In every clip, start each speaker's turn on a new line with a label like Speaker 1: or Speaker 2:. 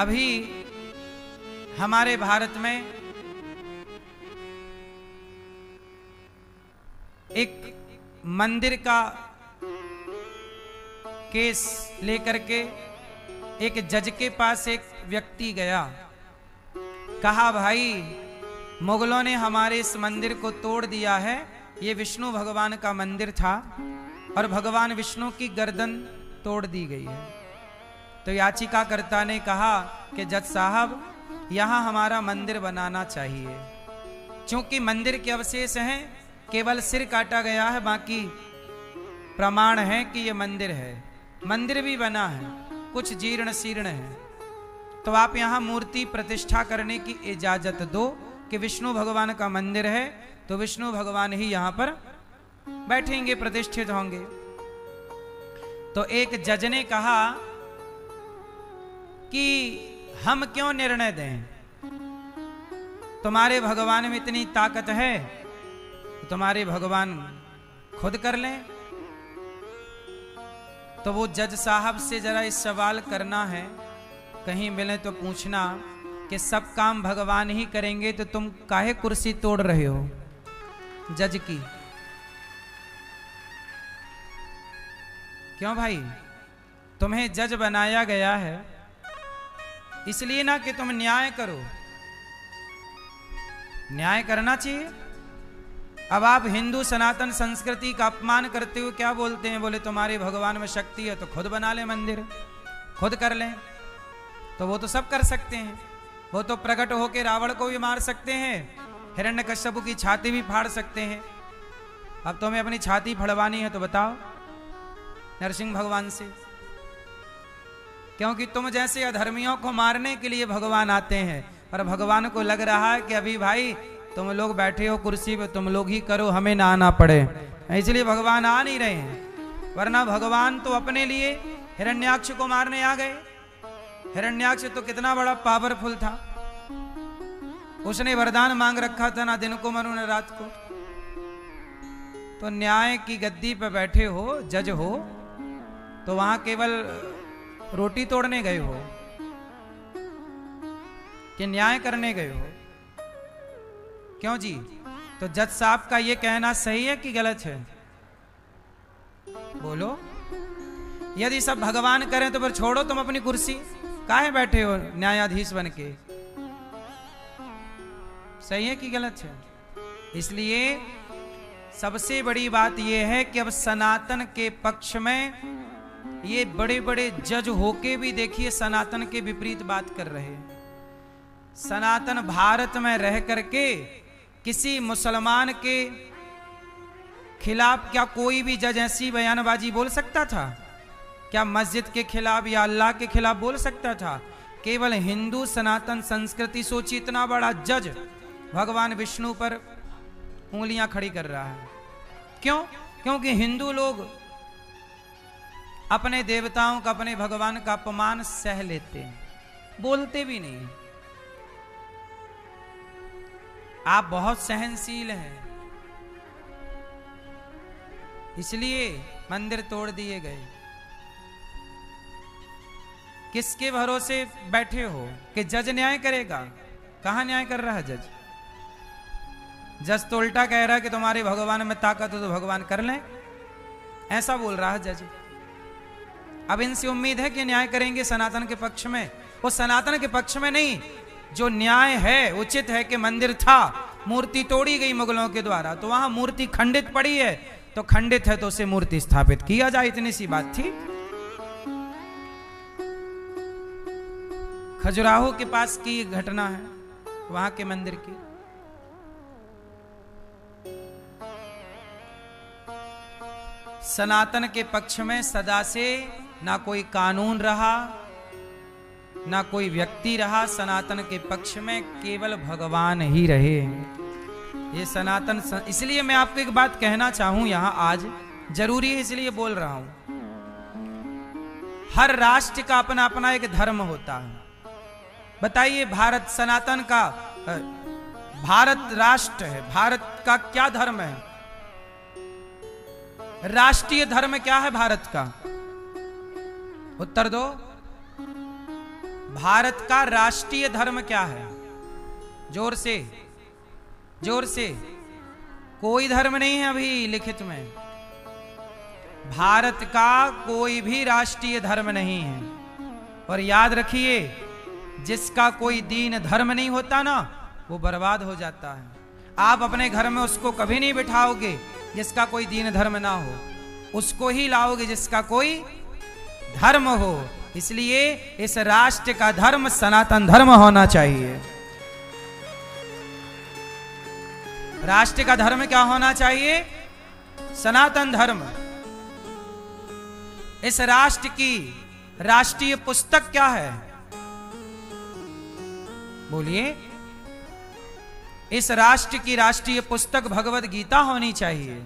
Speaker 1: अभी हमारे भारत में एक मंदिर का केस लेकर के एक जज के पास एक व्यक्ति गया। कहा, भाई मुगलों ने हमारे इस मंदिर को तोड़ दिया है। ये विष्णु भगवान का मंदिर था और भगवान विष्णु की गर्दन तोड़ दी गई है। तो याचिकाकर्ता ने कहा कि जज साहब, यहां हमारा मंदिर बनाना चाहिए, क्योंकि मंदिर के अवशेष हैं, केवल सिर काटा गया है, बाकी प्रमाण है कि यह मंदिर है। मंदिर भी बना है, कुछ जीर्ण शीर्ण है, तो आप यहां मूर्ति प्रतिष्ठा करने की इजाजत दो कि विष्णु भगवान का मंदिर है, तो विष्णु भगवान ही यहां पर बैठेंगे, प्रतिष्ठित होंगे। तो एक जज ने कहा कि हम क्यों निर्णय दें, तुम्हारे भगवान में इतनी ताकत है तो तुम्हारे भगवान खुद कर लें। तो वो जज साहब से जरा इस सवाल करना है, कहीं मिले तो पूछना कि सब काम भगवान ही करेंगे तो तुम काहे कुर्सी तोड़ रहे हो जज की? क्यों भाई, तुम्हें जज बनाया गया है इसलिए ना कि तुम न्याय करो, न्याय करना चाहिए। अब आप हिंदू सनातन संस्कृति का अपमान करते हुए क्या बोलते हैं? बोले तुम्हारे भगवान में शक्ति है तो खुद बना ले मंदिर, खुद कर लें। तो वो तो सब कर सकते हैं, वो तो प्रकट होकर रावण को भी मार सकते हैं, हिरण्यकश्यप की छाती भी फाड़ सकते हैं। अब तुम्हें अपनी छाती फड़वानी है तो बताओ नरसिंह भगवान से, क्योंकि तुम जैसे अधर्मियों को मारने के लिए भगवान आते हैं और भगवान को लग रहा है कि अभी भाई तुम लोग बैठे हो कुर्सी पे, तुम लोग ही करो, हमें ना आना पड़े, इसलिए भगवान आ नहीं रहे हैं। वरना भगवान तो अपने लिए हिरण्याक्ष को मारने आ गए। हिरण्याक्ष तो कितना बड़ा पावरफुल था, उसने वरदान मांग रखा था, ना दिन को मरो ना रात को। तो न्याय की गद्दी पे बैठे हो, जज हो, तो वहां केवल रोटी तोड़ने गए हो कि न्याय करने गए हो? क्यों जी? तो जज साहब का यह कहना सही है कि गलत है? बोलो। यदि सब भगवान करें तो फिर छोड़ो तुम अपनी कुर्सी, काहे बैठे हो न्यायाधीश बन के? सही है कि गलत है? इसलिए सबसे बड़ी बात यह है कि अब सनातन के पक्ष में ये बड़े बड़े जज होके भी देखिए सनातन के विपरीत बात कर रहे हैं। सनातन भारत में रह करके किसी मुसलमान के खिलाफ क्या कोई भी जज ऐसी बयानबाजी बोल सकता था? क्या मस्जिद के खिलाफ या अल्लाह के खिलाफ बोल सकता था? केवल हिंदू सनातन संस्कृति, सोचिए इतना बड़ा जज भगवान विष्णु पर उंगलियां खड़ी कर रहा है। क्यों? क्योंकि हिंदू लोग अपने देवताओं का, अपने भगवान का अपमान सह लेते हैं, बोलते भी नहीं। आप बहुत सहनशील हैं, इसलिए मंदिर तोड़ दिए गए। किसके भरोसे बैठे हो कि जज न्याय करेगा? कहां न्याय कर रहा है जज? जज तो उल्टा कह रहा है कि तुम्हारे भगवान में ताकत हो तो भगवान कर लें, ऐसा बोल रहा है जज। अब इनसे उम्मीद है कि न्याय करेंगे सनातन के पक्ष में। वो सनातन के पक्ष में नहीं, जो न्याय है, उचित है कि मंदिर था, मूर्ति तोड़ी गई मुगलों के द्वारा, तो वहां मूर्ति खंडित पड़ी है, तो खंडित है तो उसे मूर्ति स्थापित किया जाए, इतनी सी बात थी। खजुराहो के पास की घटना है, वहां के मंदिर की। सनातन के पक्ष में सदा से ना कोई कानून रहा, ना कोई व्यक्ति रहा। सनातन के पक्ष में केवल भगवान ही रहे। ये सनातन इसलिए मैं आपको एक बात कहना चाहूं यहां आज, जरूरी है इसलिए बोल रहा हूं। हर राष्ट्र का अपना अपना एक धर्म होता है। बताइए, भारत सनातन का, भारत राष्ट्र है, भारत का क्या धर्म है? राष्ट्रीय धर्म क्या है भारत का? उत्तर दो। भारत का राष्ट्रीय धर्म क्या है? जोर से, जोर से। कोई धर्म नहीं है अभी लिखित में। भारत का कोई भी राष्ट्रीय धर्म नहीं है। और याद रखिए, जिसका कोई दीन धर्म नहीं होता ना, वो बर्बाद हो जाता है। आप अपने घर में उसको कभी नहीं बिठाओगे जिसका कोई दीन धर्म ना हो, उसको ही लाओगे जिसका कोई धर्म हो। इसलिए इस राष्ट्र का धर्म सनातन धर्म होना चाहिए। राष्ट्र का धर्म क्या होना चाहिए? सनातन धर्म। इस राष्ट्र की राष्ट्रीय पुस्तक क्या है? बोलिए। इस राष्ट्र की राष्ट्रीय पुस्तक भगवत गीता होनी चाहिए।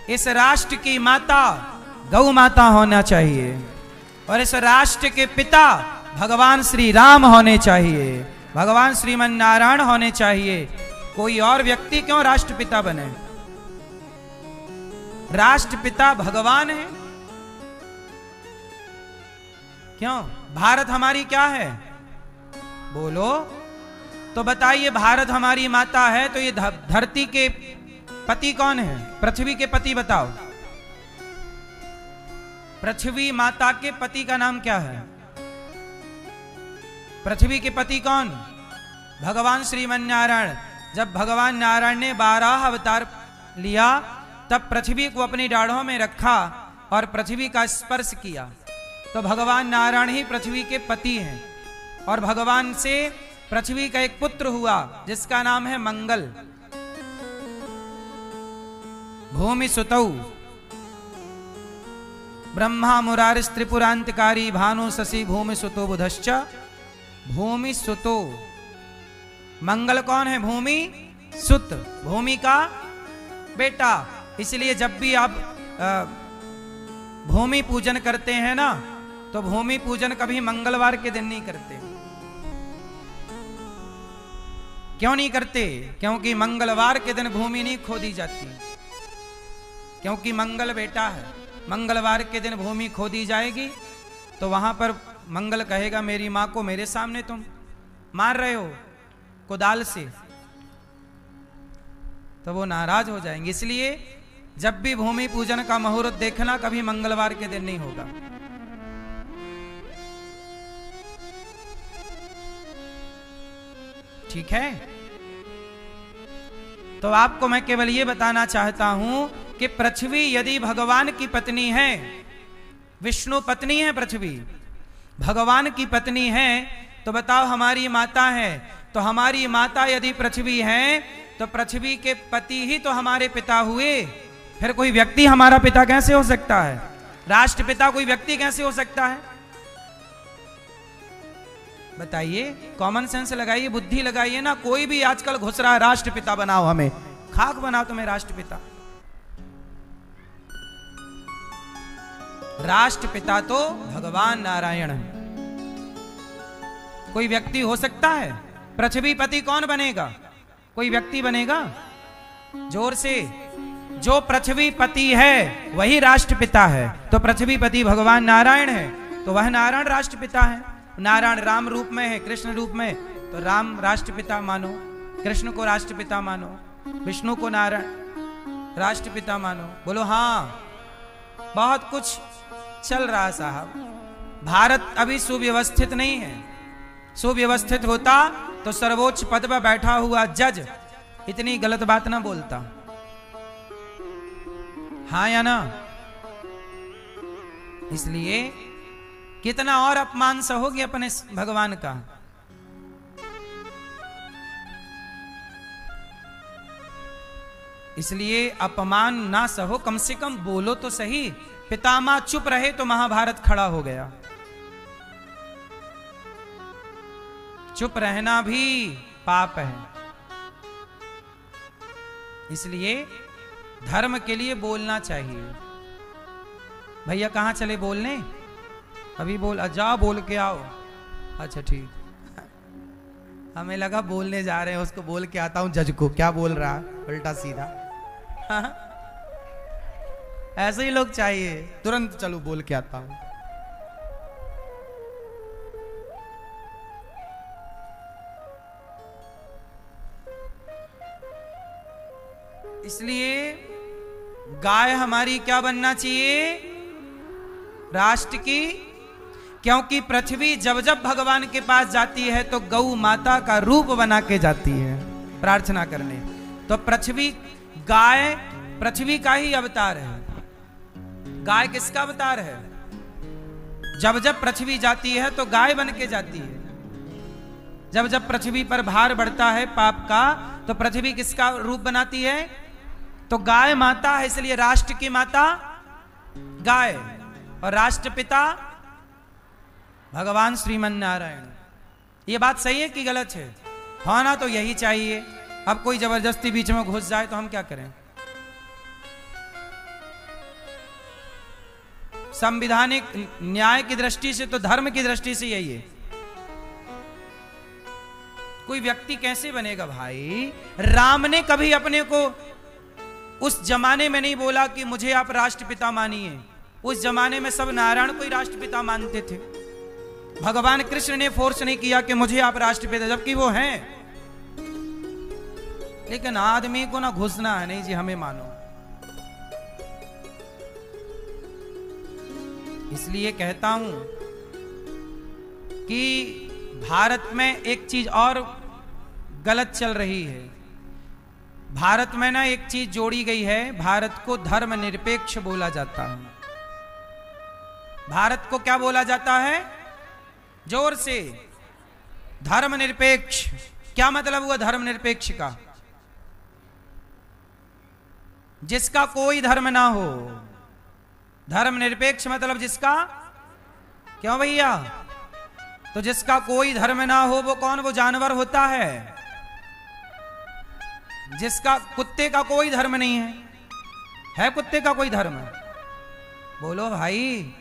Speaker 1: इस राष्ट्र की माता गौ माता होना चाहिए। और इस राष्ट्र के पिता भगवान श्री राम होने चाहिए, भगवान श्रीमन नारायण होने चाहिए। कोई और व्यक्ति क्यों राष्ट्रपिता बने? राष्ट्रपिता भगवान है। क्यों? भारत हमारी क्या है? बोलो तो बताइए। भारत हमारी माता है तो ये धरती के पति कौन है? पृथ्वी के पति बताओ। पृथ्वी माता के पति का नाम क्या है? पृथ्वी के पति कौन? भगवान श्रीमन नारायण। जब भगवान नारायण ने 12 अवतार लिया, तब पृथ्वी को अपनी डाढ़ों में रखा और पृथ्वी का स्पर्श किया। तो भगवान नारायण ही पृथ्वी के पति हैं। और भगवान से पृथ्वी का एक पुत्र हुआ जिसका नाम है मंगल। भूमि सुतौ ब्रह्मा मुरारिस त्रिपुरांतकारी भानु शशि भूमि सुतो बुधश्च। भूमि सुतो, मंगल कौन है? भूमि सुत, भूमि का बेटा। इसलिए जब भी आप भूमि पूजन करते हैं ना, तो भूमि पूजन कभी मंगलवार के दिन नहीं करते। क्यों नहीं करते? क्योंकि मंगलवार के दिन भूमि नहीं खोदी जाती, क्योंकि मंगल बेटा है। मंगलवार के दिन भूमि खोदी जाएगी तो वहां पर मंगल कहेगा, मेरी मां को मेरे सामने तुम मार रहे हो कुदाल से, तो वो नाराज हो जाएंगे। इसलिए जब भी भूमि पूजन का मुहूर्त देखना, कभी मंगलवार के दिन नहीं होगा। ठीक है? तो आपको मैं केवल ये बताना चाहता हूं कि पृथ्वी यदि भगवान की पत्नी है, विष्णु पत्नी है, पृथ्वी भगवान की पत्नी है, तो बताओ हमारी माता है। तो हमारी माता यदि पृथ्वी है, तो पृथ्वी के पति ही तो हमारे पिता हुए। फिर कोई व्यक्ति हमारा पिता कैसे हो सकता है? राष्ट्रपिता कोई व्यक्ति कैसे हो सकता है? बताइए, कॉमन सेंस लगाइए, बुद्धि लगाइए ना। कोई भी आजकल घुस रहा है, राष्ट्रपिता बनाओ हमें, खाक बनाओ तुम्हें राष्ट्रपिता। राष्ट्रपिता तो भगवान नारायण है। कोई व्यक्ति हो सकता है? पृथ्वी पति कौन बनेगा? कोई व्यक्ति बनेगा? जोर से। जो पृथ्वी पति है वही राष्ट्रपिता है। तो पृथ्वी पति भगवान नारायण है, तो वह नारायण राष्ट्रपिता है। नारायण राम रूप में है, कृष्ण रूप में, तो राम राष्ट्रपिता मानो, कृष्ण को राष्ट्रपिता मानो, विष्णु को नारायण राष्ट्रपिता मानो। बोलो हाँ। बहुत कुछ चल रहा साहब। भारत अभी सुव्यवस्थित नहीं है। सुव्यवस्थित होता तो सर्वोच्च पद पर बैठा हुआ जज इतनी गलत बात ना बोलता। हाँ या ना? इसलिए कितना और अपमान सहोगे अपने भगवान का। इसलिए अपमान ना सहो, कम से कम बोलो तो सही। पितामह चुप रहे तो महाभारत खड़ा हो गया। चुप रहना भी पाप है। इसलिए धर्म के लिए बोलना चाहिए। भैया कहां चले बोलने? अभी जाओ बोल के आओ। अच्छा ठीक। हमें लगा बोलने जा रहे हैं, उसको बोल के आता हूं जज को क्या बोल रहा है उल्टा सीधा। ऐसे ही लोग चाहिए, तुरंत चलो बोल के आता हूं। इसलिए गाय हमारी क्या बनना चाहिए? राष्ट्र की। क्योंकि पृथ्वी जब जब भगवान के पास जाती है तो गौ माता का रूप बना के जाती है प्रार्थना करने। तो पृथ्वी, गाय पृथ्वी का ही अवतार है। गाय किसका अवतार है? जब जब पृथ्वी जाती है तो गाय बन के जाती है। जब जब पृथ्वी पर भार बढ़ता है पाप का, तो पृथ्वी किसका रूप बनाती है? तो गाय माता है। इसलिए राष्ट्र की माता गाय और राष्ट्रपिता भगवान श्रीमन नारायण। ये बात सही है कि गलत है? होना तो यही चाहिए। अब कोई जबरदस्ती बीच में घुस जाए तो हम क्या करें? संवैधानिक न्याय की दृष्टि से तो, धर्म की दृष्टि से यही है। कोई व्यक्ति कैसे बनेगा भाई? राम ने कभी अपने को उस जमाने में नहीं बोला कि मुझे आप राष्ट्रपिता मानिए। उस जमाने में सब नारायण को ही राष्ट्रपिता मानते थे। भगवान कृष्ण ने फोर्स नहीं किया कि मुझे आप राष्ट्रपिता, जबकि वो हैं। लेकिन आदमी को ना घुसना है, नहीं जी हमें मानो। इसलिए कहता हूं कि भारत में एक चीज और गलत चल रही है। भारत में ना एक चीज जोड़ी गई है, भारत को धर्मनिरपेक्ष बोला जाता है। भारत को क्या बोला जाता है? जोर से, धर्मनिरपेक्ष। क्या मतलब हुआ धर्मनिरपेक्ष का? जिसका कोई धर्म ना हो। धर्मनिरपेक्ष मतलब जिसका, क्यों भैया? तो जिसका कोई धर्म ना हो वो कौन? वो जानवर होता है। जिसका, कुत्ते का कोई धर्म नहीं है कुत्ते का कोई धर्म? बोलो भाई।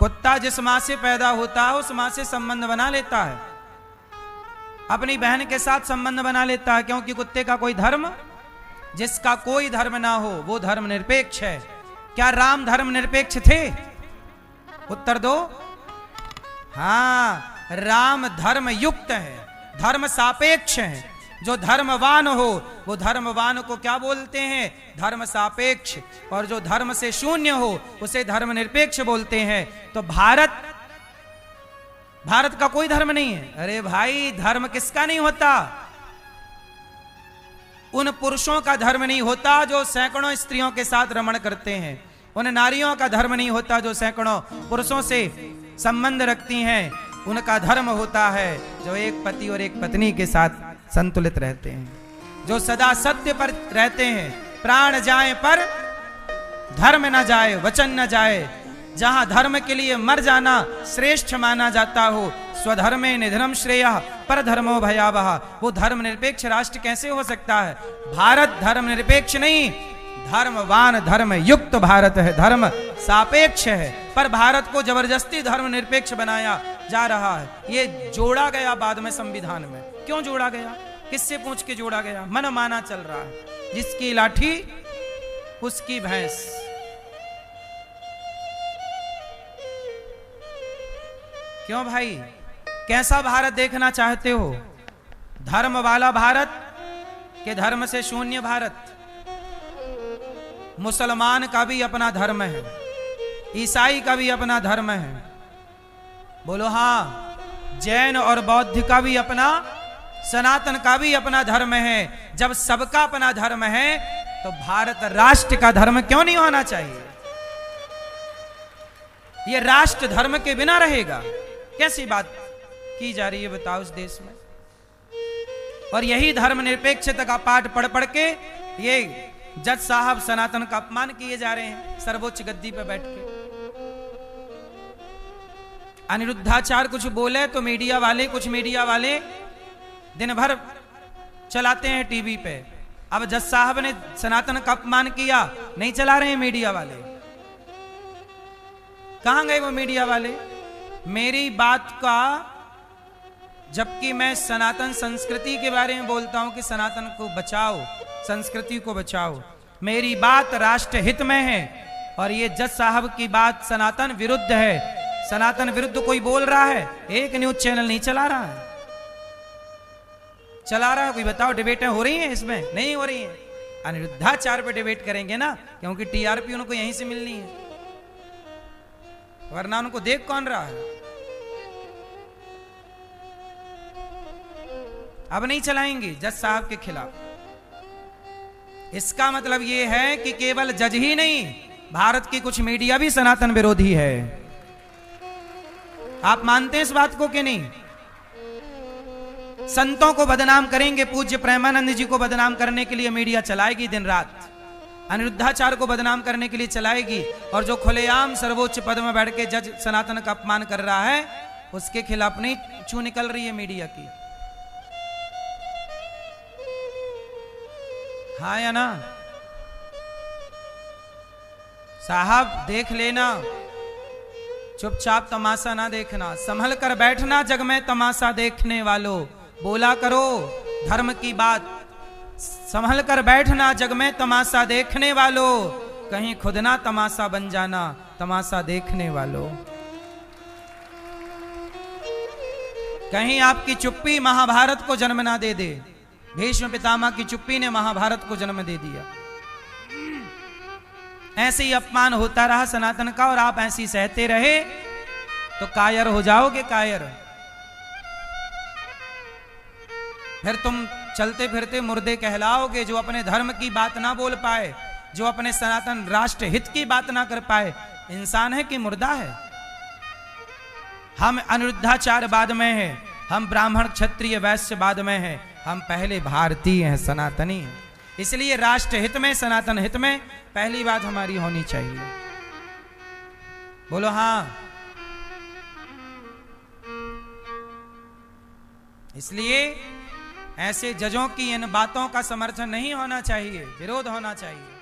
Speaker 1: कुत्ता जिस मां से पैदा होता है उस मां से संबंध बना लेता है, अपनी बहन के साथ संबंध बना लेता है, क्योंकि कुत्ते का कोई धर्म, जिसका कोई धर्म ना हो वो धर्मनिरपेक्ष है। क्या राम धर्मनिरपेक्ष थे? उत्तर दो। हाँ, राम धर्म युक्त है, धर्म सापेक्ष है। जो धर्मवान हो वो धर्मवान को क्या बोलते हैं? धर्म सापेक्ष। और जो धर्म से शून्य हो उसे धर्मनिरपेक्ष बोलते हैं। तो भारत का कोई धर्म नहीं है। अरे भाई, धर्म किसका नहीं होता? उन पुरुषों का धर्म नहीं होता जो सैकड़ों स्त्रियों के साथ रमण करते हैं। उन नारियों का धर्म नहीं होता जो सैकड़ों पुरुषों से संबंध रखती हैं। उनका धर्म होता है जो एक पति और एक पत्नी के साथ संतुलित रहते हैं, जो सदा सत्य पर रहते हैं। प्राण जाए पर धर्म न जाए, वचन न जाए। जहां धर्म के लिए मर जाना श्रेष्ठ माना जाता हो, स्वधर्मे निधनम श्रेयः पर धर्मो भयावह, वो धर्मनिरपेक्ष राष्ट्र कैसे हो सकता है? भारत धर्मनिरपेक्ष नहीं, धर्मवान धर्म युक्त भारत है, धर्म सापेक्ष है। पर भारत को जबरदस्ती धर्मनिरपेक्ष बनाया जा रहा है। ये जोड़ा गया बाद में संविधान में। क्यों जोड़ा गया? किससे पूछ के जोड़ा गया? मन माना चल रहा है। जिसकी लाठी उसकी भैंस। क्यों भाई? कैसा भारत देखना चाहते हो? धर्म वाला भारत के धर्म से शून्य भारत? मुसलमान का भी अपना धर्म है, ईसाई का भी अपना धर्म है। बोलो हाँ। जैन और बौद्ध का भी अपना, सनातन का भी अपना धर्म है। जब सबका अपना धर्म है तो भारत राष्ट्र का धर्म क्यों नहीं होना चाहिए? ये राष्ट्र धर्म के बिना रहेगा? कैसी बात की जा रही है बताओ इस देश में? और यही धर्मनिरपेक्षता का पाठ पढ़ पढ़ के ये जज साहब सनातन का अपमान किए जा रहे हैं सर्वोच्च गद्दी पर बैठ के। अनिरुद्धाचार्य कुछ बोले तो मीडिया वाले दिन भर चलाते हैं टीवी पे। अब जज साहब ने सनातन का अपमान किया, नहीं चला रहे हैं मीडिया वाले। कहां गए वो मीडिया वाले? मेरी बात का, जबकि मैं सनातन संस्कृति के बारे में बोलता हूं कि सनातन को बचाओ, संस्कृति को बचाओ, मेरी बात राष्ट्र हित में है। और ये जज साहब की बात सनातन विरुद्ध है। सनातन विरुद्ध कोई बोल रहा है? एक न्यूज चैनल नहीं चला रहा है। चला रहा है कोई? बताओ, डिबेटें हो रही हैं इसमें? नहीं हो रही हैं। अनिरुद्धाचार्य पे डिबेट करेंगे ना, क्योंकि टीआरपी उनको यहीं से मिलनी है, वरना उनको देख कौन रहा है। अब नहीं चलाएंगे जज साहब के खिलाफ। इसका मतलब यह है कि केवल जज ही नहीं, भारत की कुछ मीडिया भी सनातन विरोधी है। आप मानते हैं इस बात को कि नहीं? संतों को बदनाम करेंगे, पूज्य प्रेमानंद जी को बदनाम करने के लिए मीडिया चलाएगी दिन रात, अनिरुद्धाचार्य को बदनाम करने के लिए चलाएगी, और जो खुलेआम सर्वोच्च पद में बैठ के जज सनातन का अपमान कर रहा है उसके खिलाफ नहीं छू निकल रही है मीडिया की। हाँ या ना साहब? देख लेना, चुपचाप तमाशा ना देखना, संभल कर बैठना जग में तमाशा देखने वालों, बोला करो धर्म की बात, संभल कर बैठना जग में तमाशा देखने वालों, कहीं खुद ना तमाशा बन जाना तमाशा देखने वालों। कहीं आपकी चुप्पी महाभारत को जन्म ना दे दे। भीष्म पितामह की चुप्पी ने महाभारत को जन्म दे दिया। ऐसे ही अपमान होता रहा सनातन का, और आप ऐसे ही सहते रहे तो कायर हो जाओगे, कायर। फिर तुम चलते फिरते मुर्दे कहलाओगे, जो अपने धर्म की बात ना बोल पाए, जो अपने सनातन राष्ट्र हित की बात ना कर पाए, इंसान है कि मुर्दा है? हम अनिरुद्धाचार्यवाद में हैं, हम ब्राह्मण क्षत्रिय वैश्य बाद में हैं, हम पहले भारतीय हैं, सनातनी हैं। इसलिए राष्ट्र हित में, सनातन हित में पहली बात हमारी होनी चाहिए। बोलो हाँ। इसलिए ऐसे जजों की इन बातों का समर्थन नहीं होना चाहिए, विरोध होना चाहिए।